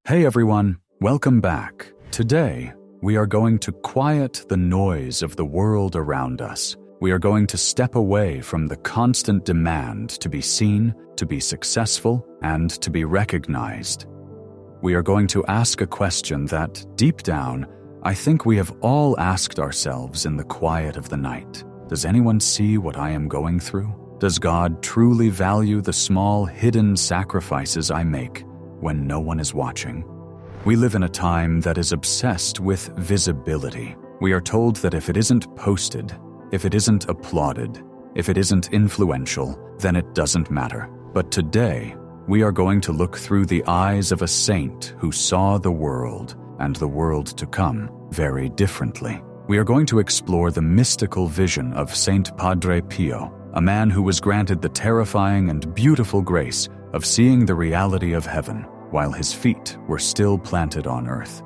Hey everyone, welcome back. Today, we are going to quiet the noise of the world around us. We are going to step away from the constant demand to be seen, to be successful, and to be recognized. We are going to ask a question that, deep down, I think we have all asked ourselves in the quiet of the night. Does anyone see what I am going through? Does God truly value the small, hidden sacrifices I make when no one is watching? We live in a time that is obsessed with visibility. We are told that if it isn't posted, if it isn't applauded, if it isn't influential, then it doesn't matter. But today, we are going to look through the eyes of a saint who saw the world and the world to come very differently. We are going to explore the mystical vision of Saint Padre Pio, a man who was granted the terrifying and beautiful grace of seeing the reality of heaven while his feet were still planted on earth.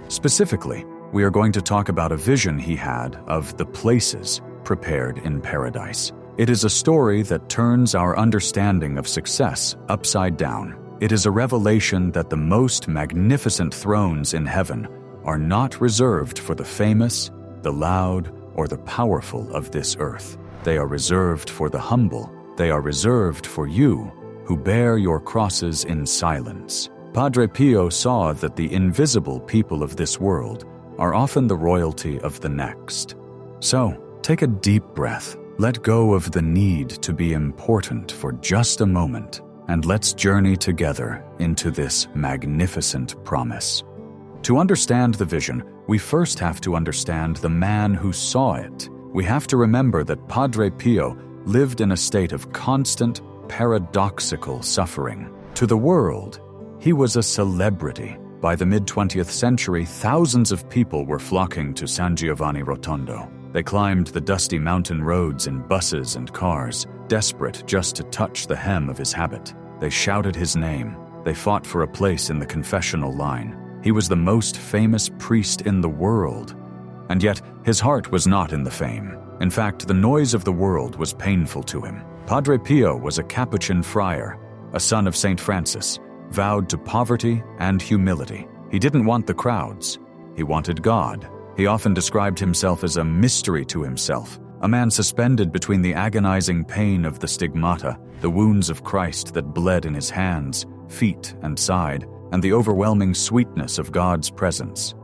Specifically, we are going to talk about a vision he had of the places prepared in paradise. It is a story that turns our understanding of success upside down. It is a revelation that the most magnificent thrones in heaven are not reserved for the famous, the loud, or the powerful of this earth. They are reserved for the humble. They are reserved for you, who bear your crosses in silence. Padre Pio saw that the invisible people of this world are often the royalty of the next. So, take a deep breath, let go of the need to be important for just a moment, and let's journey together into this magnificent promise. To understand the vision, we first have to understand the man who saw it. We have to remember that Padre Pio lived in a state of constant, paradoxical suffering. To the world, he was a celebrity. By the mid-20th century, thousands of people were flocking to San Giovanni Rotondo. They climbed the dusty mountain roads in buses and cars, desperate just to touch the hem of his habit. They shouted his name. They fought for a place in the confessional line. He was the most famous priest in the world. And yet, his heart was not in the fame. In fact, the noise of the world was painful to him. Padre Pio was a Capuchin friar, a son of St. Francis, vowed to poverty and humility. He didn't want the crowds. He wanted God. He often described himself as a mystery to himself, a man suspended between the agonizing pain of the stigmata, the wounds of Christ that bled in his hands, feet, and side, and the overwhelming sweetness of God's presence.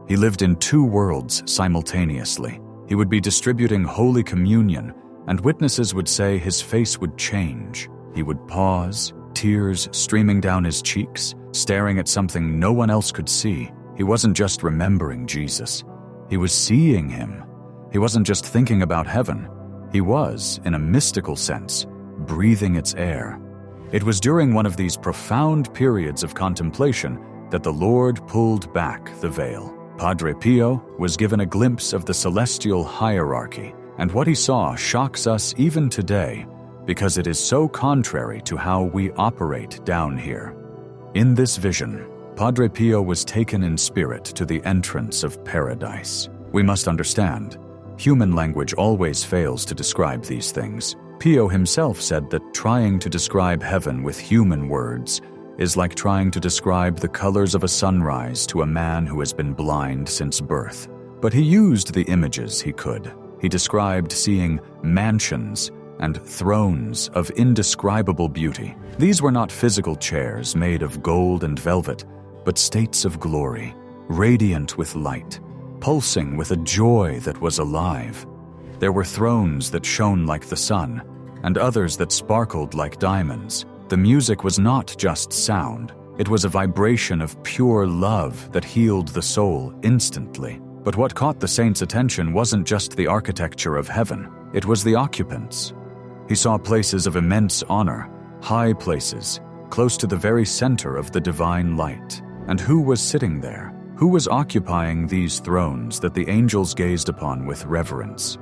He lived in two worlds simultaneously. He would be distributing Holy Communion, and witnesses would say his face would change. He would pause, tears streaming down his cheeks, staring at something no one else could see. He wasn't just remembering Jesus. He was seeing him. He wasn't just thinking about heaven. He was, in a mystical sense, breathing its air. It was during one of these profound periods of contemplation that the Lord pulled back the veil. Padre Pio was given a glimpse of the celestial hierarchy, and what he saw shocks us even today because it is so contrary to how we operate down here. In this vision, Padre Pio was taken in spirit to the entrance of paradise. We must understand, human language always fails to describe these things. Pio himself said that trying to describe heaven with human words is like trying to describe the colors of a sunrise to a man who has been blind since birth. But he used the images he could. He described seeing mansions and thrones of indescribable beauty. These were not physical chairs made of gold and velvet, but states of glory, radiant with light, pulsing with a joy that was alive. There were thrones that shone like the sun, and others that sparkled like diamonds. The music was not just sound. It was a vibration of pure love that healed the soul instantly. But what caught the saint's attention wasn't just the architecture of heaven. It was the occupants. He saw places of immense honor, high places, close to the very center of the divine light. And who was sitting there? Who was occupying these thrones that the angels gazed upon with reverence?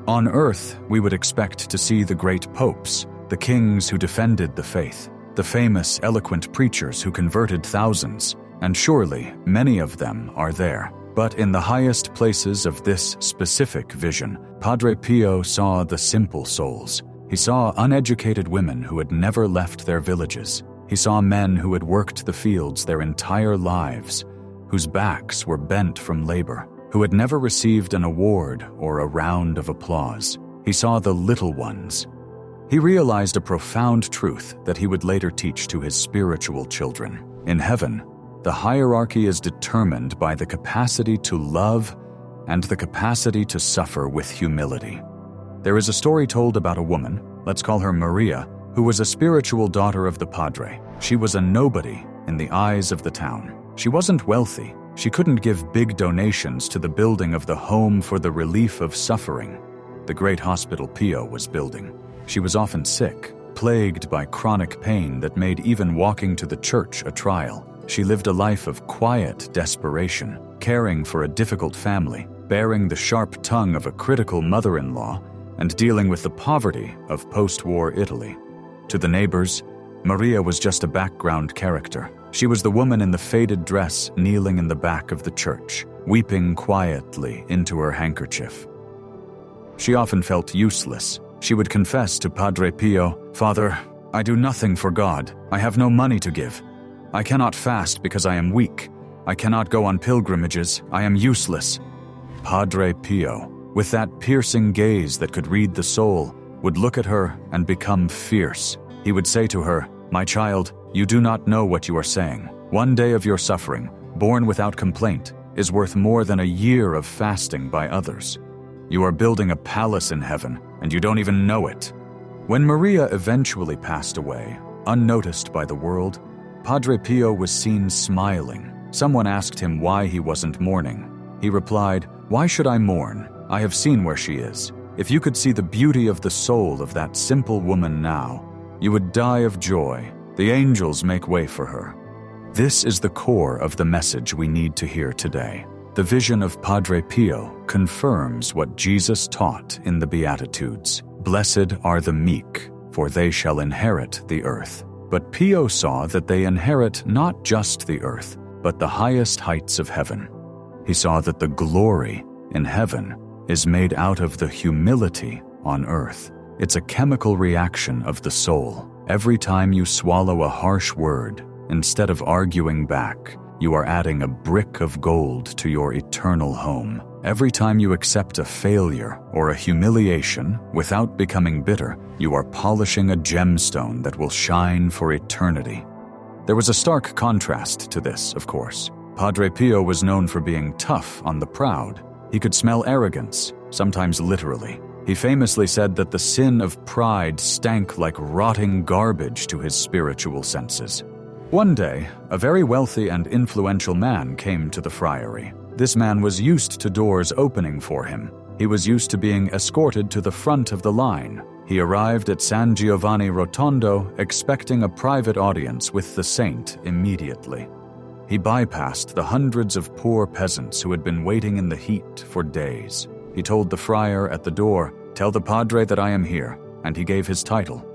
On earth, we would expect to see the great popes, the kings who defended the faith, the famous, eloquent preachers who converted thousands, and surely many of them are there. But in the highest places of this specific vision, Padre Pio saw the simple souls. He saw uneducated women who had never left their villages. He saw men who had worked the fields their entire lives, whose backs were bent from labor, who had never received an award or a round of applause. He saw the little ones. He realized a profound truth that he would later teach to his spiritual children. In heaven, the hierarchy is determined by the capacity to love and the capacity to suffer with humility. There is a story told about a woman, let's call her Maria, who was a spiritual daughter of the Padre. She was a nobody in the eyes of the town. She wasn't wealthy. She couldn't give big donations to the building of the Home for the Relief of Suffering the great hospital Pio was building. She was often sick, plagued by chronic pain that made even walking to the church a trial. She lived a life of quiet desperation, caring for a difficult family, bearing the sharp tongue of a critical mother-in-law, and dealing with the poverty of post-war Italy. To the neighbors, Maria was just a background character. She was the woman in the faded dress kneeling in the back of the church, weeping quietly into her handkerchief. She often felt useless. She would confess to Padre Pio, "Father, I do nothing for God. I have no money to give. I cannot fast because I am weak. I cannot go on pilgrimages. I am useless." Padre Pio, with that piercing gaze that could read the soul, would look at her and become fierce. He would say to her, "My child, you do not know what you are saying. One day of your suffering, born without complaint, is worth more than a year of fasting by others. You are building a palace in heaven, and you don't even know it." When Maria eventually passed away, unnoticed by the world, Padre Pio was seen smiling. Someone asked him why he wasn't mourning. He replied, "Why should I mourn? I have seen where she is. If you could see the beauty of the soul of that simple woman now, you would die of joy. The angels make way for her." This is the core of the message we need to hear today. The vision of Padre Pio confirms what Jesus taught in the Beatitudes. "Blessed are the meek, for they shall inherit the earth." But Pio saw that they inherit not just the earth, but the highest heights of heaven. He saw that the glory in heaven is made out of the humility on earth. It's a chemical reaction of the soul. Every time you swallow a harsh word, instead of arguing back, you are adding a brick of gold to your eternal home. Every time you accept a failure or a humiliation without becoming bitter, you are polishing a gemstone that will shine for eternity. There was a stark contrast to this, of course. Padre Pio was known for being tough on the proud. He could smell arrogance, sometimes literally. He famously said that the sin of pride stank like rotting garbage to his spiritual senses. One day, a very wealthy and influential man came to the friary. This man was used to doors opening for him. He was used to being escorted to the front of the line. He arrived at San Giovanni Rotondo expecting a private audience with the saint immediately. He bypassed the hundreds of poor peasants who had been waiting in the heat for days. He told the friar at the door, "Tell the padre that I am here," and he gave his title.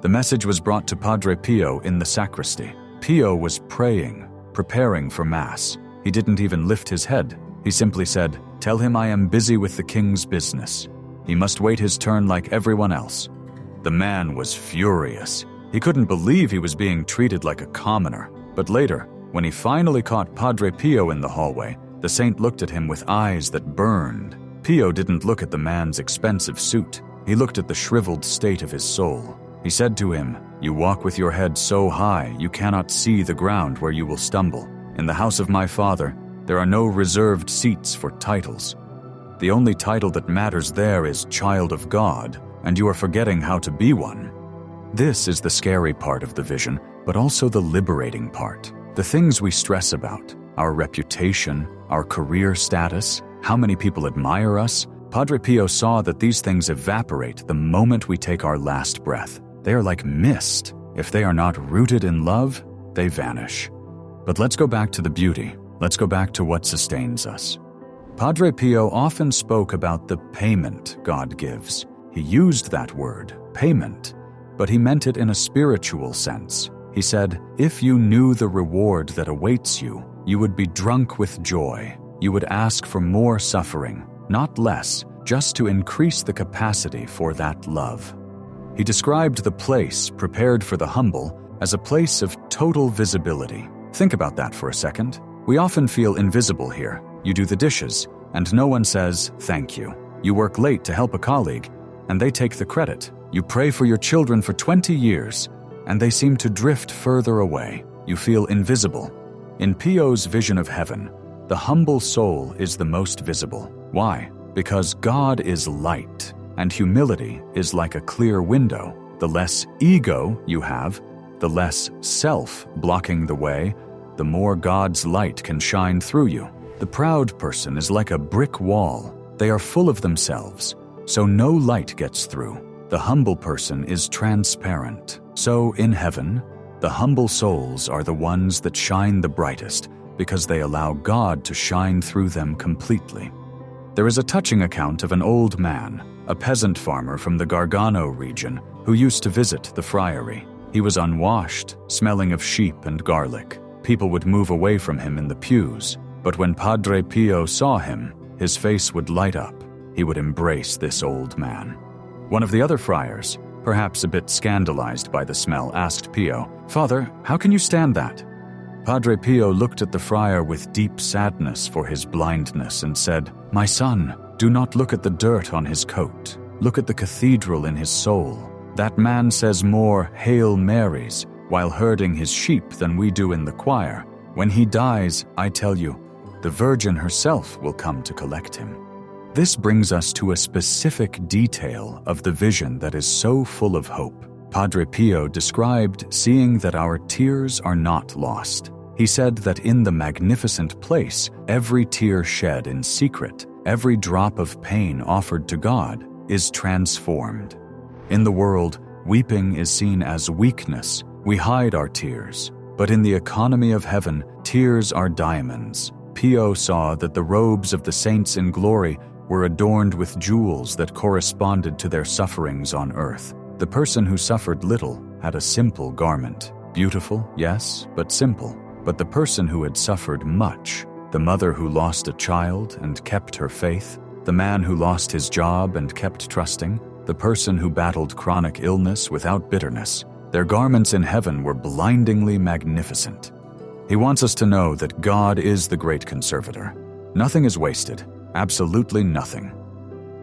The message was brought to Padre Pio in the sacristy. Pio was praying, preparing for Mass. He didn't even lift his head. He simply said, "Tell him I am busy with the king's business. He must wait his turn like everyone else." The man was furious. He couldn't believe he was being treated like a commoner. But later, when he finally caught Padre Pio in the hallway, the saint looked at him with eyes that burned. Pio didn't look at the man's expensive suit. He looked at the shriveled state of his soul. He said to him, "You walk with your head so high you cannot see the ground where you will stumble. In the house of my Father, there are no reserved seats for titles. The only title that matters there is Child of God, and you are forgetting how to be one." This is the scary part of the vision, but also the liberating part. The things we stress about, our reputation, our career status, how many people admire us, Padre Pio saw that these things evaporate the moment we take our last breath. They are like mist. If they are not rooted in love, they vanish. But let's go back to the beauty. Let's go back to what sustains us. Padre Pio often spoke about the payment God gives. He used that word, payment, but he meant it in a spiritual sense. He said, "If you knew the reward that awaits you, you would be drunk with joy. You would ask for more suffering, not less, just to increase the capacity for that love." He described the place prepared for the humble as a place of total visibility. Think about that for a second. We often feel invisible here. You do the dishes, and no one says thank you. You work late to help a colleague, and they take the credit. You pray for your children for 20 years, and they seem to drift further away. You feel invisible. In Pio's vision of heaven, the humble soul is the most visible. Why? Because God is light, and humility is like a clear window. The less ego you have, the less self blocking the way, the more God's light can shine through you. The proud person is like a brick wall. They are full of themselves, so no light gets through. The humble person is transparent. So in heaven, the humble souls are the ones that shine the brightest because they allow God to shine through them completely. There is a touching account of an old man, a peasant farmer from the Gargano region, who used to visit the friary. He was unwashed, smelling of sheep and garlic. People would move away from him in the pews, but when Padre Pio saw him, his face would light up. He would embrace this old man. One of the other friars, perhaps a bit scandalized by the smell, asked Pio, "Father, how can you stand that?" Padre Pio looked at the friar with deep sadness for his blindness and said, "My son, do not look at the dirt on his coat. Look at the cathedral in his soul. That man says more Hail Marys while herding his sheep than we do in the choir. When he dies, I tell you, the Virgin herself will come to collect him." This brings us to a specific detail of the vision that is so full of hope. Padre Pio described seeing that our tears are not lost. He said that in the magnificent place, every tear shed in secret, every drop of pain offered to God, is transformed. In the world, weeping is seen as weakness. We hide our tears. But in the economy of heaven, tears are diamonds. Pio saw that the robes of the saints in glory were adorned with jewels that corresponded to their sufferings on earth. The person who suffered little had a simple garment. Beautiful, yes, but simple. But the person who had suffered much, the mother who lost a child and kept her faith, the man who lost his job and kept trusting, the person who battled chronic illness without bitterness, their garments in heaven were blindingly magnificent. He wants us to know that God is the great conservator. Nothing is wasted, absolutely nothing.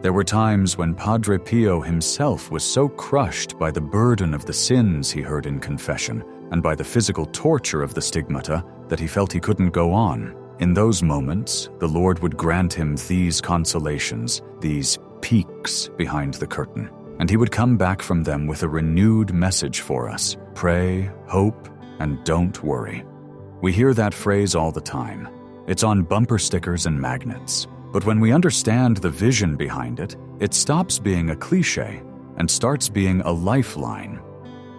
There were times when Padre Pio himself was so crushed by the burden of the sins he heard in confession and by the physical torture of the stigmata that he felt he couldn't go on. In those moments, the Lord would grant him these consolations, these peeks behind the curtain, and he would come back from them with a renewed message for us: pray, hope, and don't worry. We hear that phrase all the time. It's on bumper stickers and magnets. But when we understand the vision behind it, it stops being a cliche and starts being a lifeline.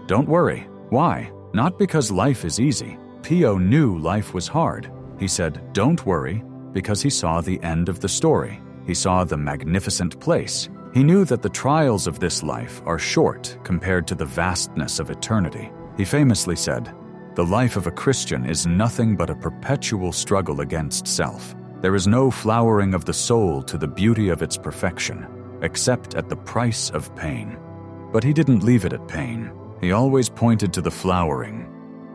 Don't worry. Why? Not because life is easy. Pio knew life was hard. He said, "Don't worry," because he saw the end of the story. He saw the magnificent place. He knew that the trials of this life are short compared to the vastness of eternity. He famously said, "The life of a Christian is nothing but a perpetual struggle against self. There is no flowering of the soul to the beauty of its perfection, except at the price of pain." But he didn't leave it at pain. He always pointed to the flowering.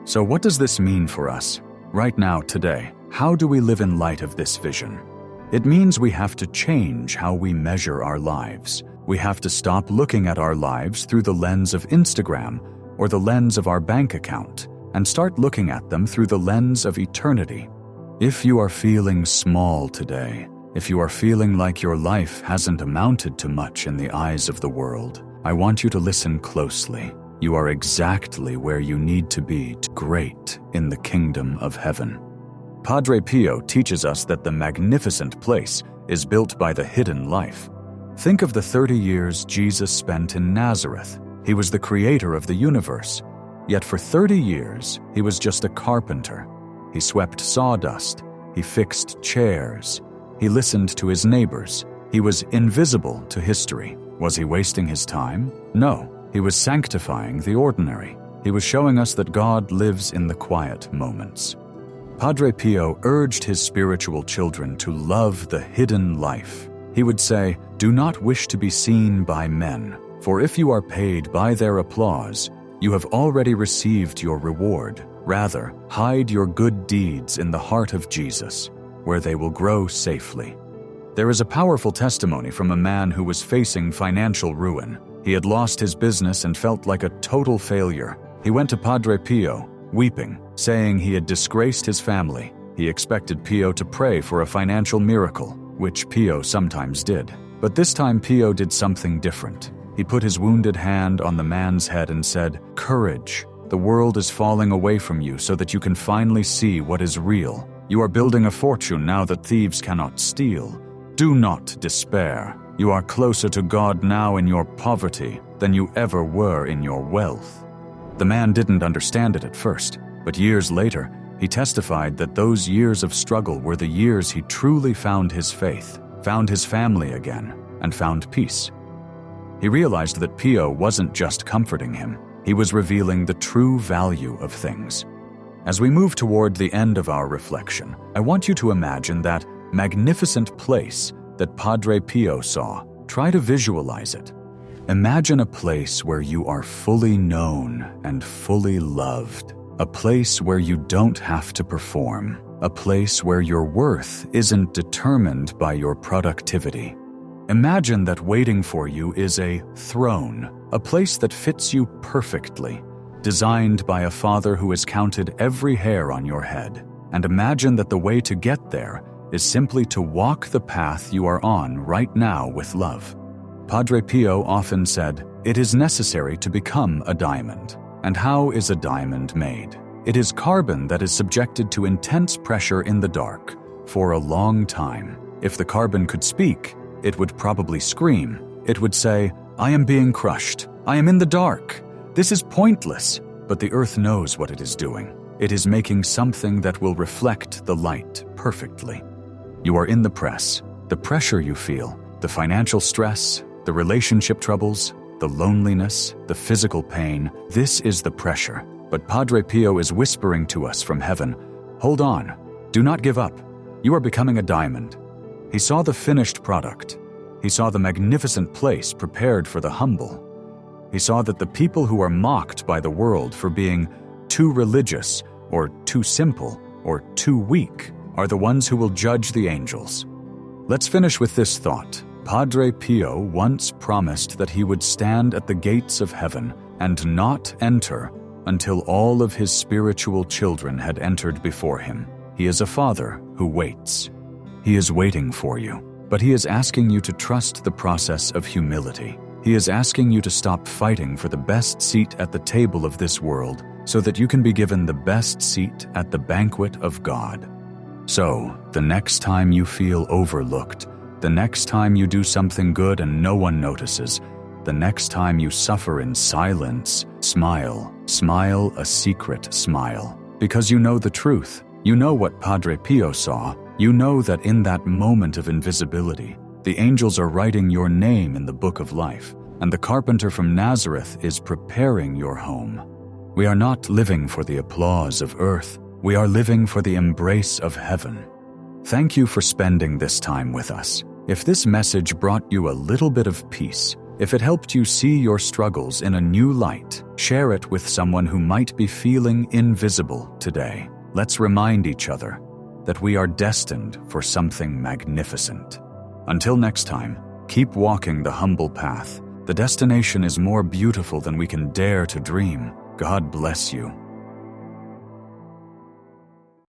So what does this mean for us? Right now, today, how do we live in light of this vision? It means we have to change how we measure our lives. We have to stop looking at our lives through the lens of Instagram or the lens of our bank account and start looking at them through the lens of eternity. If you are feeling small today, if you are feeling like your life hasn't amounted to much in the eyes of the world, I want you to listen closely. You are exactly where you need to be, great in the kingdom of heaven. Padre Pio teaches us that the magnificent place is built by the hidden life. Think of the 30 years Jesus spent in Nazareth. He was the creator of the universe. Yet for 30 years, he was just a carpenter. He swept sawdust. He fixed chairs. He listened to his neighbors. He was invisible to history. Was he wasting his time? No. He was sanctifying the ordinary. He was showing us that God lives in the quiet moments. Padre Pio urged his spiritual children to love the hidden life. He would say, "Do not wish to be seen by men, for if you are paid by their applause, You have already received your reward. Rather, hide your good deeds in the heart of Jesus, where they will grow safely. There is a powerful testimony from a man who was facing financial ruin. He had lost his business and felt like a total failure. He went to Padre Pio, weeping, saying he had disgraced his family. He expected Pio to pray for a financial miracle, which Pio sometimes did. But this time Pio did something different. He put his wounded hand on the man's head and said, "Courage. The world is falling away from you so that you can finally see what is real. You are building a fortune now that thieves cannot steal. Do not despair. You are closer to God now in your poverty than you ever were in your wealth." The man didn't understand it at first, but years later, he testified that those years of struggle were the years he truly found his faith, found his family again, and found peace. He realized that Pio wasn't just comforting him, he was revealing the true value of things. As we move toward the end of our reflection, I want you to imagine that magnificent place that Padre Pio saw. Try to visualize it. Imagine a place where you are fully known and fully loved. A place where you don't have to perform. A place where your worth isn't determined by your productivity. Imagine that waiting for you is a throne, a place that fits you perfectly, designed by a Father who has counted every hair on your head. And imagine that the way to get there is simply to walk the path you are on right now with love. Padre Pio often said, "It is necessary to become a diamond." And how is a diamond made? It is carbon that is subjected to intense pressure in the dark for a long time. If the carbon could speak, it would probably scream. It would say, "I am being crushed. I am in the dark. This is pointless." But the earth knows what it is doing. It is making something that will reflect the light perfectly. You are in the press. The pressure you feel, the financial stress, the relationship troubles, the loneliness, the physical pain, this is the pressure. But Padre Pio is whispering to us from heaven, "Hold on. Do not give up. You are becoming a diamond." He saw the finished product. He saw the magnificent place prepared for the humble. He saw that the people who are mocked by the world for being too religious or too simple or too weak are the ones who will judge the angels. Let's finish with this thought. Padre Pio once promised that he would stand at the gates of heaven and not enter until all of his spiritual children had entered before him. He is a father who waits. He is waiting for you, but he is asking you to trust the process of humility. He is asking you to stop fighting for the best seat at the table of this world so that you can be given the best seat at the banquet of God. So, the next time you feel overlooked, the next time you do something good and no one notices, the next time you suffer in silence, smile a secret smile. Because you know the truth. You know what Padre Pio saw. You know that in that moment of invisibility, the angels are writing your name in the book of life, and the carpenter from Nazareth is preparing your home. We are not living for the applause of earth. We are living for the embrace of heaven. Thank you for spending this time with us. If this message brought you a little bit of peace, if it helped you see your struggles in a new light, share it with someone who might be feeling invisible today. Let's remind each other that we are destined for something magnificent. Until next time, keep walking the humble path. The destination is more beautiful than we can dare to dream. God bless you.